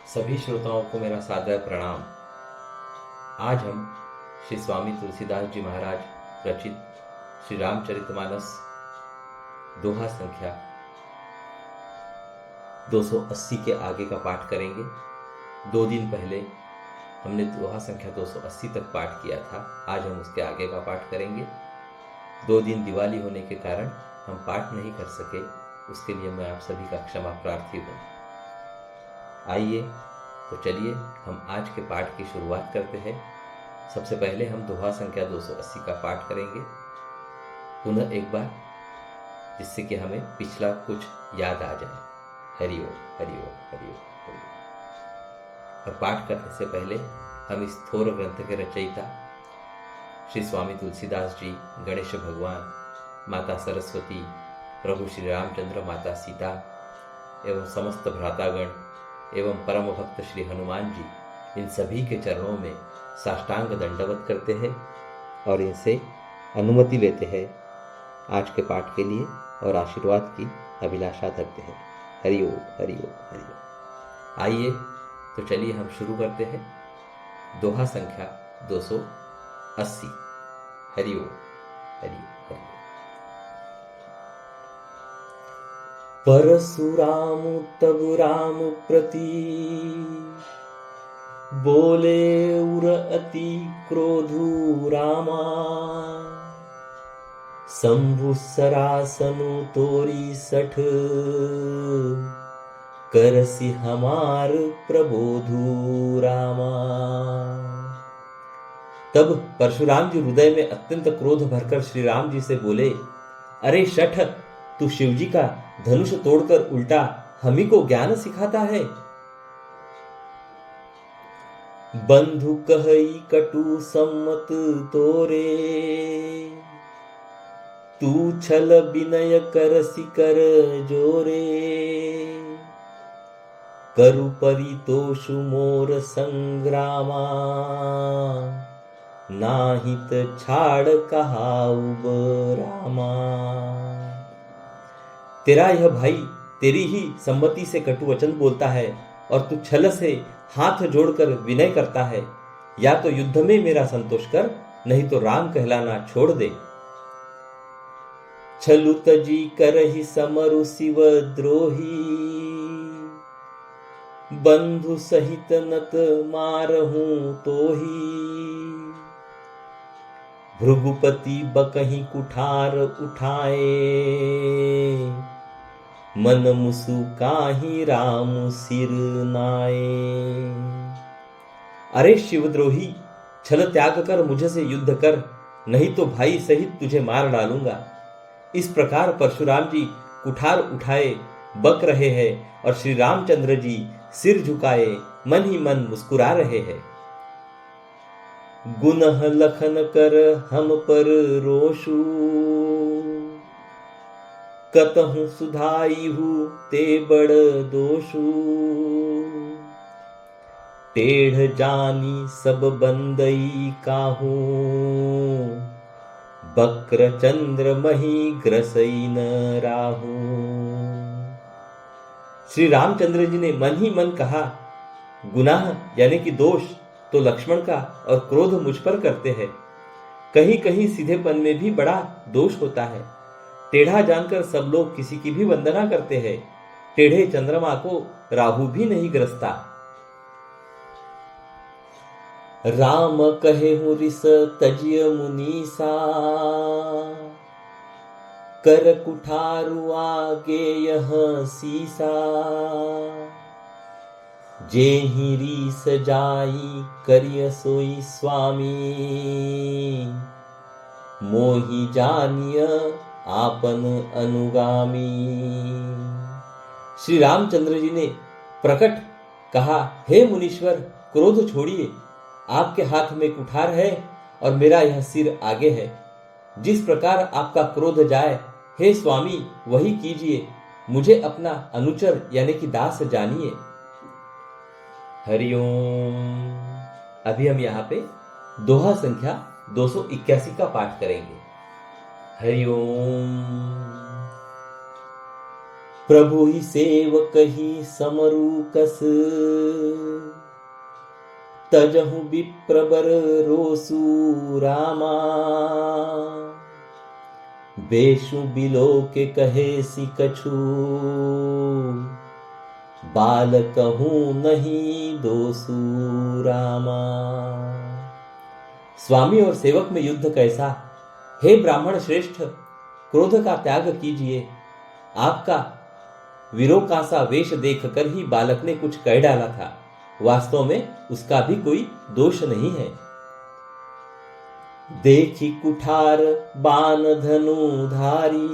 सभी श्रोताओं को मेरा सादर प्रणाम। आज हम श्री स्वामी तुलसीदास जी महाराज रचित श्री रामचरितमानस दोहा संख्या 280 के आगे का पाठ करेंगे। 2 दिन पहले हमने दोहा संख्या 280 तक पाठ किया था। आज हम उसके आगे का पाठ करेंगे। 2 दिन दिवाली होने के कारण हम पाठ नहीं कर सके, उसके लिए मैं आप सभी का क्षमा प्रार्थी हूँ। आइए तो चलिए हम आज के पाठ की शुरुआत करते हैं। सबसे पहले हम दोहा संख्या 280 का पाठ करेंगे पुनः एक बार, जिससे कि हमें पिछला कुछ याद आ जाए। हरि ओम हरि ओम हरि ओम हरि ओम। और पाठ करने से पहले हम इस थोर ग्रंथ के रचयिता श्री स्वामी तुलसीदास जी, गणेश भगवान, माता सरस्वती, प्रभु श्री रामचंद्र, माता सीता एवं समस्त भ्रातागण एवं परम भक्त श्री हनुमान जी, इन सभी के चरणों में साष्टांग दंडवत करते हैं और इनसे अनुमति लेते हैं आज के पाठ के लिए और आशीर्वाद की अभिलाषा करते हैं। हरि ओम हरि ओम हरि ओम। आइए तो चलिए हम शुरू करते हैं दोहा संख्या 280। हरि ओम हरि ओम हरि ओम। परशुराम तब राम प्रति बोले उर अति क्रोधु रामा, शंभु सरासनु तोरी सठ, करसी हमार प्रबोधु रामा। तब परशुराम जी हृदय में अत्यंत क्रोध भरकर श्री राम जी से बोले, अरे शठ, तू शिवजी का धनुष तोड़कर उल्टा हमी को ज्ञान सिखाता है। बंधु कहई कटु सम्मत तोरे, तू छल विनय करसी कर जोरे, करु परितोषु मोर संग्रामा, नाहित छाड़ कहाउब रामा। तेरा यह भाई तेरी ही सम्मति से कटु वचन बोलता है और तू छल से हाथ जोड़कर विनय करता है। या तो युद्ध में मेरा संतोष कर, नहीं तो राम कहलाना छोड़ दे। छलु तजी करहि समरु शिव द्रोही, बंधु सहित नत मारहूं तोही, भृगुपति बकहि कुठार उठाए, मन मुसु काहि राम सिर नाए। अरे शिवद्रोही, छल त्याग कर मुझे से युद्ध कर, नहीं तो भाई सहित तुझे मार डालूंगा। इस प्रकार परशुराम जी कुठार उठाए बक रहे हैं और श्री रामचंद्र जी सिर झुकाए मन ही मन मुस्कुरा रहे हैं। गुनह लखन कर हम पर रोषु, कतहु सुधाइहु ते बड़ दोषु, टेढ़ जानी सब बंदई काहू, बक्र चंद्र मही ग्रसई न राहू। श्री रामचंद्र जी ने मन ही मन कहा, गुनाह यानी कि दोष तो लक्ष्मण का और क्रोध मुझ पर करते हैं। कहीं कहीं सीधेपन में भी बड़ा दोष होता है। टेढ़ा जानकर सब लोग किसी की भी वंदना करते हैं। टेढ़े चंद्रमा को राहु भी नहीं ग्रसता। राम कहे रिस तजिय मुनीसा, कर कुठारु आगे यह सीसा, जेहि रीस जाई करिय सोई स्वामी, मोहि जानिय आपन अनुगामी। श्री रामचंद्र जी ने प्रकट कहा, हे मुनीश्वर, क्रोध छोड़िए। आपके हाथ में कुठार है और मेरा यह सिर आगे है। जिस प्रकार आपका क्रोध जाए, हे स्वामी, वही कीजिए। मुझे अपना अनुचर यानी कि दास जानिए। हरिओम। अभी हम यहाँ पे दोहा संख्या 281 का पाठ करेंगे। हरिओम। प्रभु ही सेवक ही समरू कस, तजहु विप्रबर रोसु रामा। बेशु बिलो के कहे सि कछु, बालक हूँ नहीं दोसु रामा। स्वामी और सेवक में युद्ध कैसा। हे ब्राह्मण श्रेष्ठ, क्रोध का त्याग कीजिए। आपका वीरोकासा वेश देखकर ही बालक ने कुछ कह डाला था, वास्तव में उसका भी कोई दोष नहीं है। देखी कुठार बान धनुधारी,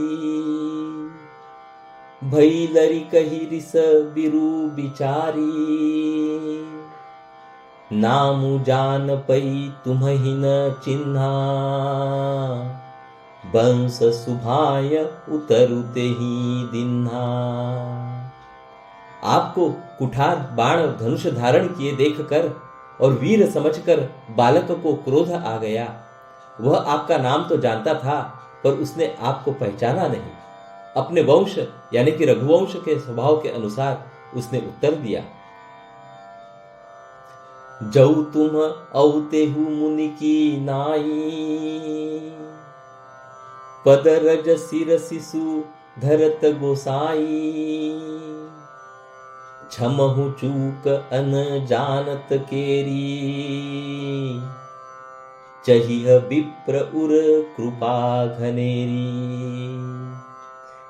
भई लरी कही रिस बिरु बिचारी। नामु जान पई तुम्हि न चिन्हा, बंस सुभाय उतरुते ही दिन्हा। आपको कुठार बाण धनुष धारण किए देखकर और वीर समझकर बालक को क्रोध आ गया। वह आपका नाम तो जानता था, पर उसने आपको पहचाना नहीं। अपने वंश यानी कि रघुवंश के स्वभाव के अनुसार उसने उत्तर दिया। जौ तुम औतेहु मुनि की नाई, पद रज सिर शिशु धरत गोसाई। क्षमहु चूक अन जानत केरी, चहिह विप्र उर कृपा घनेरी।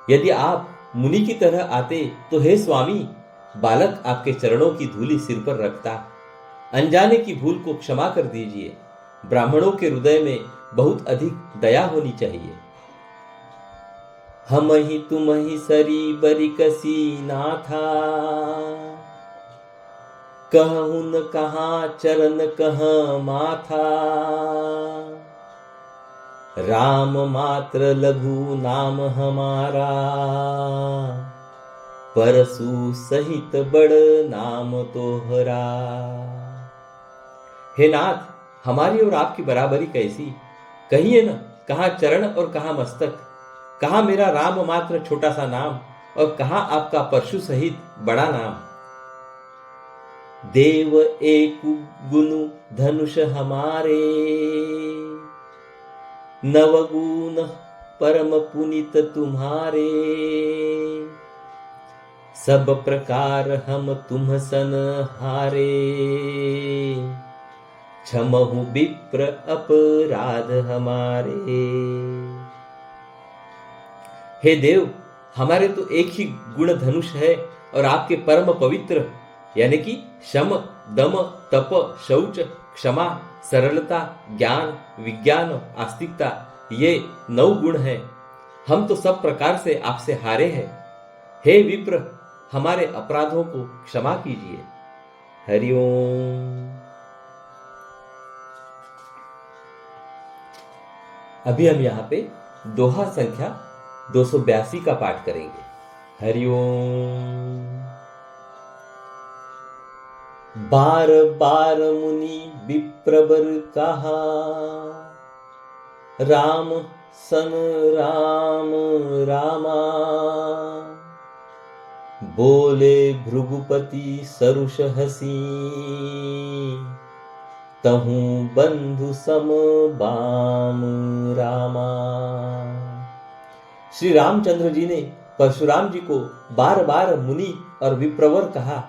यदि आप मुनि की तरह आते तो हे स्वामी, बालक आपके चरणों की धूलि सिर पर रखता। अनजाने की भूल को क्षमा कर दीजिए। ब्राह्मणों के हृदय में बहुत अधिक दया होनी चाहिए। हम ही तुम ही सरी बरिकसी नाथा, कहूं न कहाँ चरण कहाँ माथा। राम मात्र लघु नाम हमारा, परसु सहित बड़ नाम तोहरा। हे नाथ, हमारी और आपकी बराबरी कैसी। कहिए न, कहाँ चरण और कहाँ मस्तक। कहाँ मेरा राम मात्र छोटा सा नाम और कहाँ आपका परशु सहित बड़ा नाम। देव एक गुनु धनुष हमारे, नवगुण परम पुनित तुम्हारे। सब प्रकार हम तुम सन हारे, क्षमहु विप्र अपराध हमारे। हे देव, हमारे तो एक ही गुण धनुष है और आपके परम पवित्र यानी कि शम दम तप शौच क्षमा सरलता ज्ञान विज्ञान आस्तिकता, ये 9 गुण हैं। हम तो सब प्रकार से आपसे हारे हैं। हे विप्र, हमारे अपराधों को क्षमा कीजिए। हरिओम। अभी हम यहाँ पे दोहा संख्या 282 का पाठ करेंगे। हरिओम। बार बार मुनि विप्रवर कहा, राम सन राम रामा। बोले भृगुपति सरुष हसी, तहु बंधु सम बाम रामा। श्री रामचंद्र जी ने परशुराम जी को बार बार मुनि और विप्रवर कहा।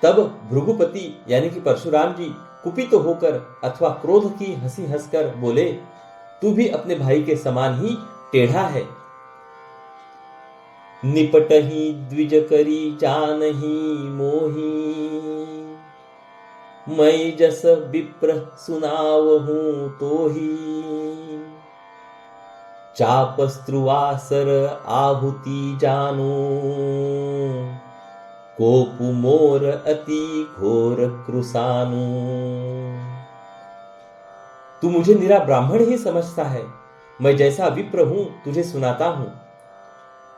तब भृगुपति यानी कि परशुराम जी कुपित होकर अथवा क्रोध की हंसी हंसकर बोले, तू भी अपने भाई के समान ही टेढ़ा है। निपटहि द्विज करी जानहि मोही, मैं जस विप्र सुनावहूं तोही। चाप स्त्रुवासर आहुति जानो, कोपु मोर अति घोर कृसानु। तू मुझे निरा ब्राह्मण ही समझता है। मैं जैसा विप्र हूं तुझे सुनाता हूं।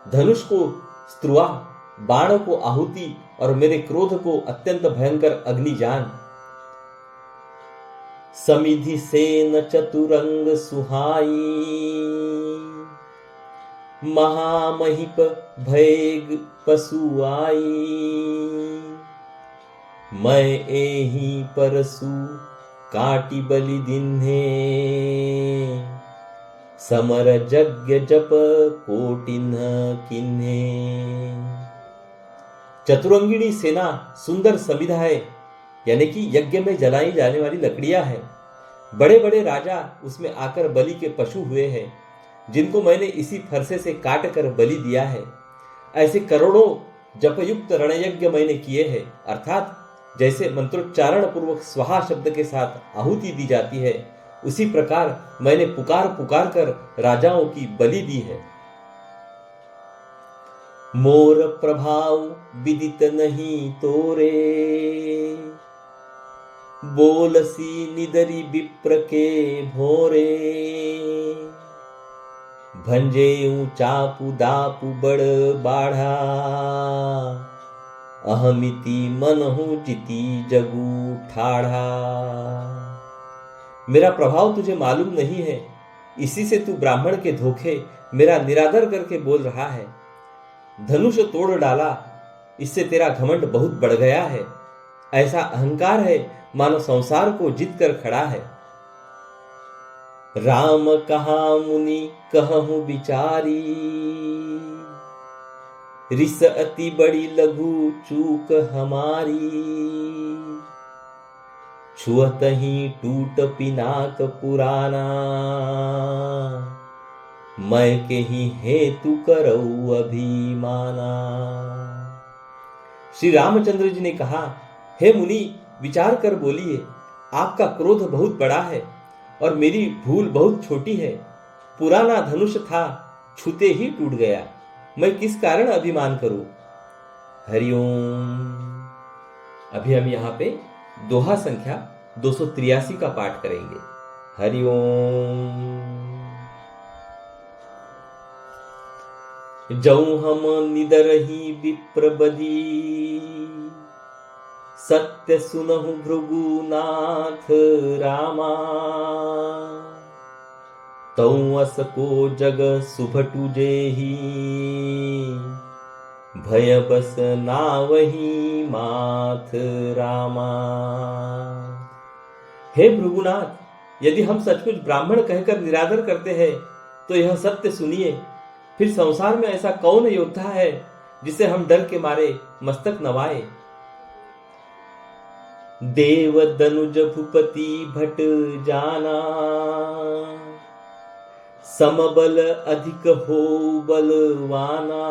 धनुष को स्त्रुआ, बाण को आहुति और मेरे क्रोध को अत्यंत भयंकर अग्नि जान। समिधि सेन चतुरंग सुहाई, महामहिप भयग पशु आई, मैं एही परसु काटी बलि दिन्हे, समर यज्ञ जप कोटिन किन्हे। चतुरंगिणी सेना सुंदर समिधा है, यानी कि यज्ञ में जलाई जाने वाली लकड़ियां हैं। बड़े बड़े राजा उसमें आकर बलि के पशु हुए हैं, जिनको मैंने इसी फरसे से काट कर बलि दिया है। ऐसे करोड़ों जपयुक्त रणयज्ञ मैंने किए हैं, अर्थात जैसे मंत्रोच्चारण पूर्वक स्वाहा शब्द के साथ आहुति दी जाती है, उसी प्रकार मैंने पुकार पुकार कर राजाओं की बलि दी है। मोर प्रभाव विदित नहीं तोरे, बोलसी निदरी विप्र के भोरे, भंजे चापू दापू बड़ बाढ़ा, अहमिति मन हूं जिति जगू ठाढ़ा। मेरा प्रभाव तुझे मालूम नहीं है, इसी से तू ब्राह्मण के धोखे मेरा निरादर करके बोल रहा है। धनुष तोड़ डाला, इससे तेरा घमंड बहुत बढ़ गया है। ऐसा अहंकार है मानो संसार को जीत कर खड़ा है। राम कहा मुनि कहूं विचारी, रिस अति बड़ी लघु चूक हमारी, छुअत ही टूट पिनाक पुराना, मैं के ही हेतु करऊ अभिमाना। श्री रामचंद्र जी ने कहा, हे मुनि विचार कर बोलिए, आपका क्रोध बहुत बड़ा है और मेरी भूल बहुत छोटी है। पुराना धनुष था, छूते ही टूट गया, मैं किस कारण अभिमान करूं। हरिओम। अभी हम यहाँ पे दोहा संख्या 283 का पाठ करेंगे। हरिओम। जऊ हम निदरही विप्र बदी, सत्य सुनहु भृगुनाथ रामा, तऊ अस को जग सुभटु जेही, भय बस नावही माथ रामा। हे भृगुनाथ, यदि हम सचमुच ब्राह्मण कहकर निरादर करते हैं तो यह सत्य सुनिए। फिर संसार में ऐसा कौन योद्धा है जिसे हम डर के मारे मस्तक नवाए। देव दनुज भूपति भट जाना, समबल अधिक हो बलवाना,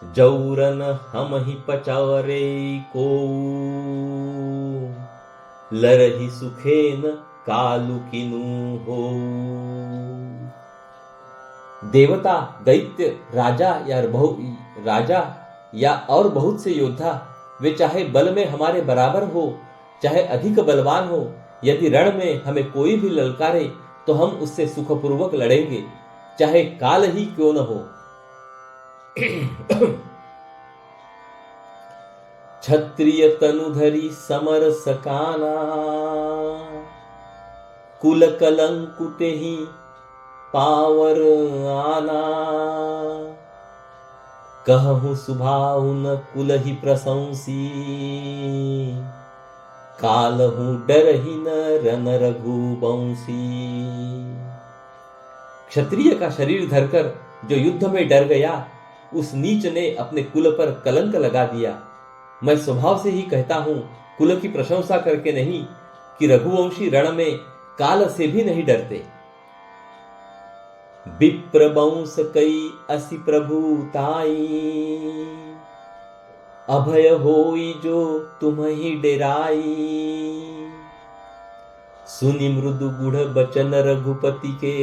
जौरन हम ही पचारे को, लरही सुखेन कालु किनु हो। देवता, दैत्य, राजा या और बहुत से योद्धा, वे चाहे बल में हमारे बराबर हो, चाहे अधिक बलवान हो, यदि रण में हमें कोई भी ललकारे तो हम उससे सुखपूर्वक लड़ेंगे, चाहे काल ही क्यों न हो। क्षत्रिय तनुधरी समर सकाना, कुल कलंकुते ही पावर आना, कहूं सुभाव न कुल ही प्रशंसी, कालहूं डर ही न रन रघुवंशी। क्षत्रिय का शरीर धरकर जो युद्ध में डर गया, उस नीच ने अपने कुल पर कलंक लगा दिया। मैं स्वभाव से ही कहता हूं, कुल की प्रशंसा करके नहीं, कि रघुवंशी रण में काल से भी नहीं डरते। विप्र वंश कई असि प्रभुताई, अभय होई जो तुम ही डेराई, सुनि मृदु गुढ़ बचन रघुपति के,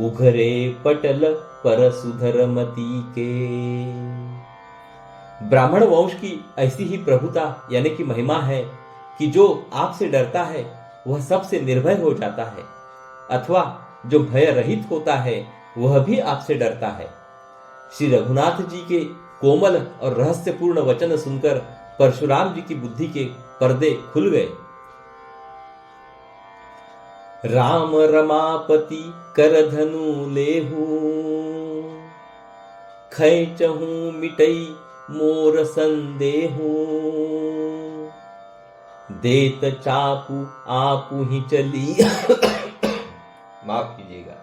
उघरे पटल पर सुधरमती के। ब्राह्मण वंश की ऐसी ही प्रभुता यानी कि महिमा है कि जो आपसे डरता है वह सबसे निर्भय हो जाता है, अथवा जो भय रहित होता है वह भी आपसे डरता है। श्री रघुनाथ जी के कोमल और रहस्यपूर्ण वचन सुनकर परशुराम जी की बुद्धि के पर्दे खुल गए। राम रमापति कर धनु लेहू, खैचहू मिटई मोर संदेहू, देत चापू आपू ही चली माफ कीजिएगा।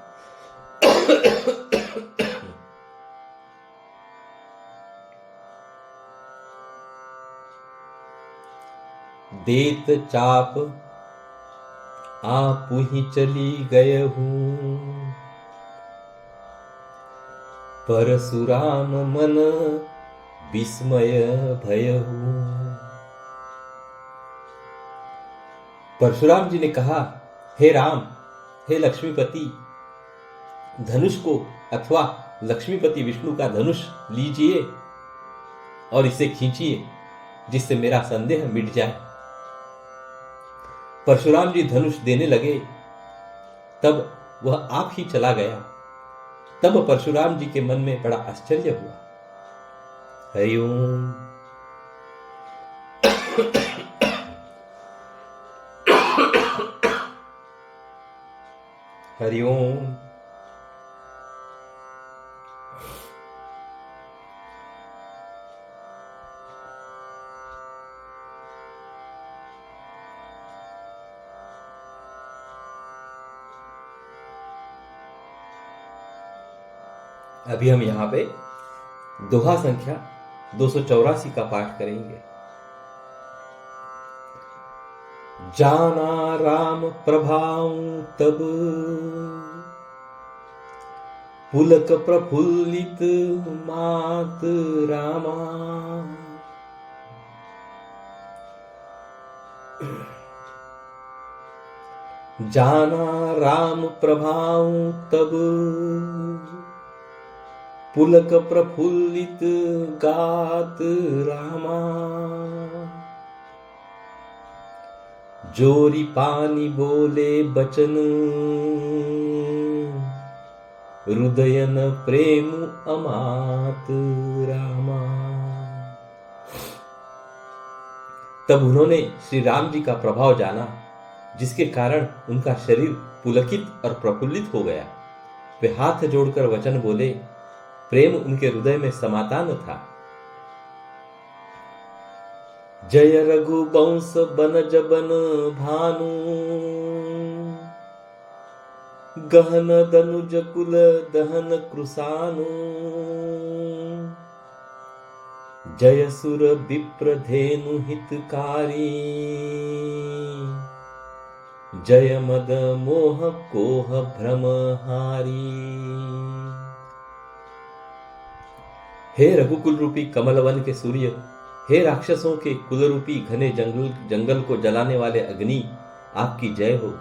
देत चाप आप ही चली गए हूँ, परशुराम मन विस्मय भय हूँ। परशुराम जी ने कहा, हे राम, हे लक्ष्मीपति, धनुष को अथवा लक्ष्मीपति विष्णु का धनुष लीजिए और इसे खींचिए, जिससे मेरा संदेह मिट जाए। परशुराम जी धनुष देने लगे, तब वह आप ही चला गया। तब परशुराम जी के मन में बड़ा आश्चर्य हुआ। हरिओम। हरिओम। अभी हम यहाँ पे दोहा संख्या 284 का पाठ करेंगे। जाना राम प्रभाऊ तब, पुलक प्रफुल्लित मात रामा। जाना राम प्रभाऊ तब, पुलक प्रफुल्लित गात रामा। जोरी पानी बोले बचन, हृदयन प्रेम अमात रामा। तब उन्होंने श्री राम जी का प्रभाव जाना, जिसके कारण उनका शरीर पुलकित और प्रफुल्लित हो गया। वे हाथ जोड़कर वचन बोले, प्रेम उनके हृदय में समाता न था। जय रघुवंश बनज बन भानु, गहन दनुज कुल दहन कृसानु। जय सुर विप्र धेनु हितकारी, जय मद मोह कोह भ्रमहारी। हे रघुकुल रूपी कमल वन के सूर्य, हे राक्षसों के कुल रूपी घने जंगल को जलाने वाले अग्नि, आपकी जय हो।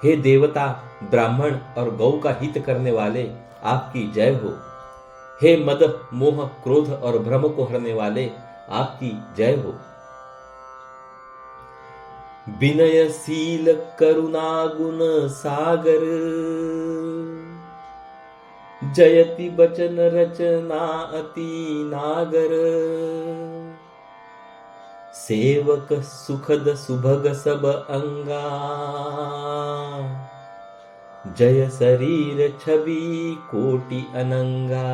हे देवता, ब्राह्मण और गौ का हित करने वाले, आपकी जय हो। हे मद मोह क्रोध और भ्रम को हरने वाले, आपकी जय हो। विनयशील करुणा गुण सागर, जयति बचन रचना अति नागर। सेवक सुखद सुभग सब अंगा, जय शरीर छवि कोटि अनंगा।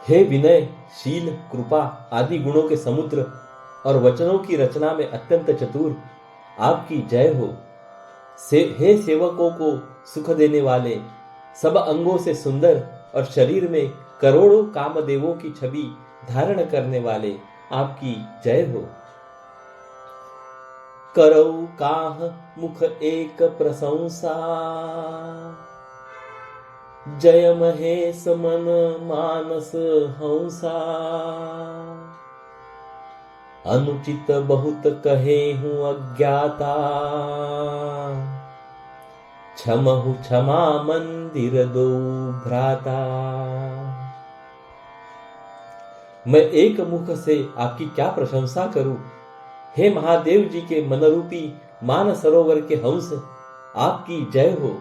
हे विनय, शील, कृपा आदि गुणों के समुद्र और वचनों की रचना में अत्यंत चतुर, आपकी जय हो। हे सेवकों को सुख देने वाले, सब अंगों से सुंदर और शरीर में करोड़ों कामदेवों की छवि धारण करने वाले, आपकी जय हो। करौ काह मुख एक प्रशंसा, जय महेश मन मानस हंसा। अनुचित बहुत कहे हूँ अज्ञाता, क्षमहु क्षमा मंदिर दो भ्राता। मैं एक मुख से आपकी क्या प्रशंसा करूं। हे महादेव जी के मनरूपी मान सरोवर के हंस, आपकी जय हो।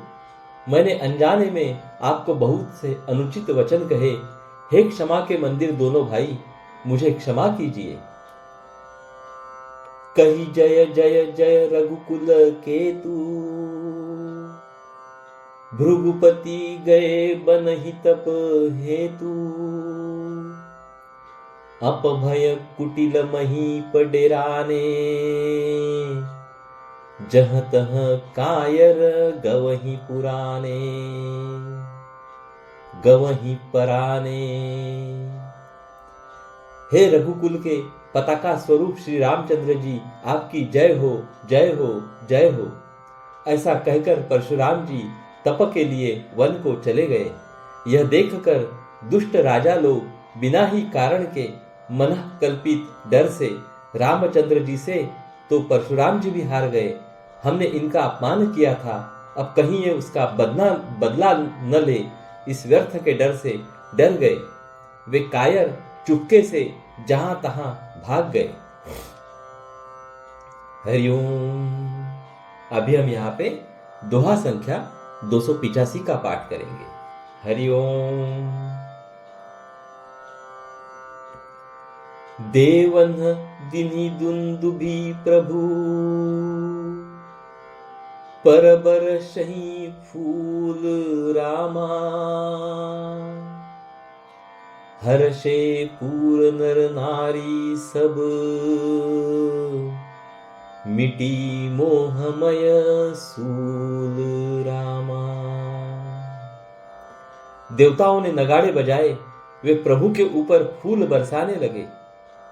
मैंने अनजाने में आपको बहुत से अनुचित वचन कहे। हे क्षमा के मंदिर दोनों भाई, मुझे क्षमा कीजिए। कही जय जय जय रघुकुल केतु, भृगुपति गए बनहि तप हेतु, अपभय कुटिल महीप डेराने, जहाँ तहाँ कायर गवही पुराने, गवही पराने। हे रघुकुल के पताका स्वरूप श्री रामचंद्र जी, आपकी जय हो जय हो जय हो। ऐसा कहकर परशुराम जी तप के लिए वन को चले गए। यह देखकर दुष्ट राजा लोग बिना ही कारण के मन कल्पित डर से रामचंद्र जी से तो परशुराम जी भी हार गए। हमने इनका अपमान किया था, अब कहीं ये उसका बदला न ले, इस व्यर्थ के डर से डर गए। वे कायर चुपके से जहां तहां भाग गए। हरिओम। अभी हम यहाँ पे दोहा संख्या 285 का पाठ करेंगे। हरिओम। देवन दिनि दुंदुभि प्रभु, परबर सही फूल रामा, हर्षे पूर नर नारी सब, मिटी मोहमय सूल रामा। देवताओं ने नगाड़े बजाए, वे प्रभु के ऊपर फूल बरसाने लगे।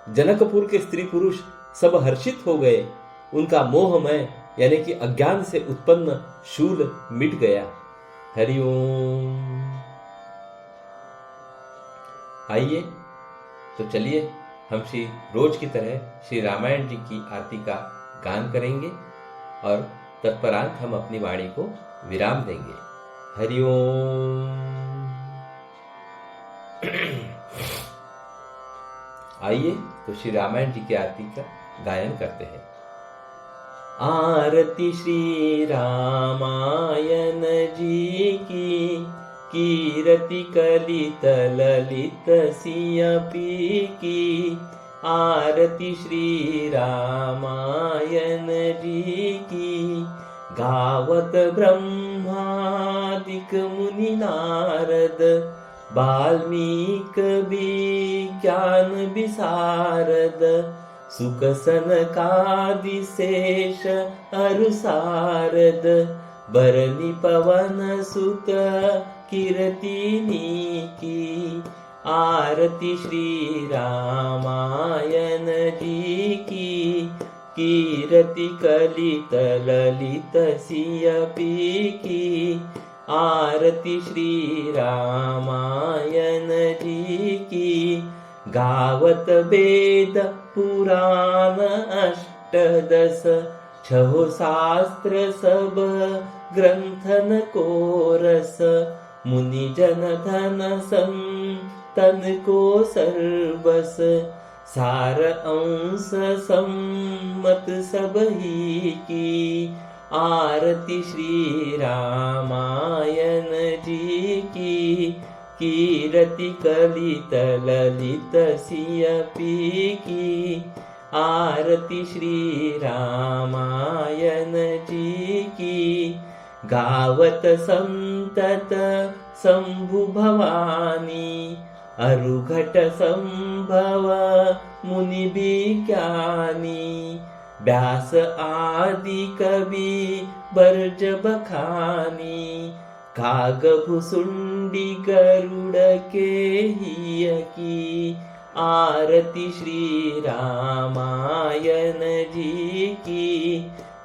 जनकपुर के स्त्री पुरुष सब हर्षित हो गए। उनका मोहमय यानी कि अज्ञान से उत्पन्न शूल मिट गया। हरिओम। आइए तो चलिए हम श्री रोज की तरह श्री रामायण जी की आरती का गान करेंगे और तत्परांत हम अपनी वाणी को विराम देंगे। हरिओम। आइए तो श्री रामायण जी की आरती का गायन करते हैं। आरती श्री रामायण जी की, कीरति कलित ललित सियपी की। आरती श्री रामायण जी की, गावत ब्रह्मादिक मुनि नारद, वाल्मीकि विज्ञान विशारद, सुख सनकादि शेष अरु सारद, बरनि पवन सुत कीरतिनी की। आरती श्री रामायण जी की, कीरति कलित ललित सियपी की। आरती श्री रामायण जी की, गावत वेद पुराण अष्टदश, छहो शास्त्र सब ग्रंथन को रस। मुनि जन धन संतन को सर्वस, सार अंश सम्मत सब ही की। आरती श्री रामायण जी की, कीरति कलित ललित सियपी की। आरती श्री रामायण जी की, गावत संतत शंभु भवानी, अरुघट संभव मुनि विज्ञानी। व्यास आदि कवि बर्ज बखानी, काग भुसुंडी गरुड़ के हिय की। आरती श्री रामायण जी की,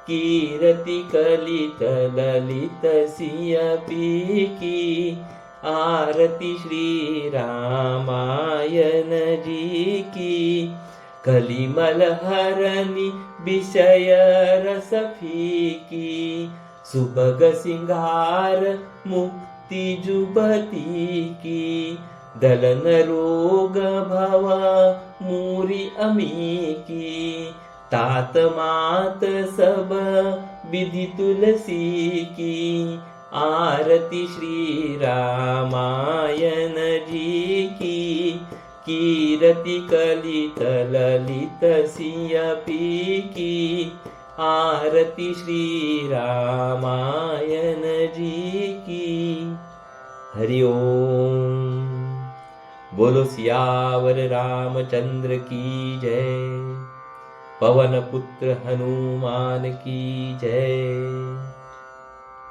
कीरति कलित ललित सियपी की। आरती श्री रामायण जी की, कलिमल हरनि विषय रस फीकी। सुभग सिंगार मुक्ति जुबती की, दलन रोग भव मूरी अमी की। तात मात सब विधि तुलसी की। आरती श्री रामायण जी की, कीरति कलित ललित सिय पी की, आरती श्री रामायण जी की। हरि ओम। बोलो सियावर रामचंद्र की जय, पवन पुत्र हनुमान की जय।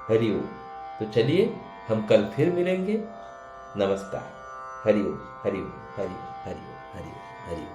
हरि ओम। तो चलिए हम कल फिर मिलेंगे। नमस्कार। हरि ओम, हरि ओम, हरि ओम, हरि ओम, हरि ओम, हरि ओम।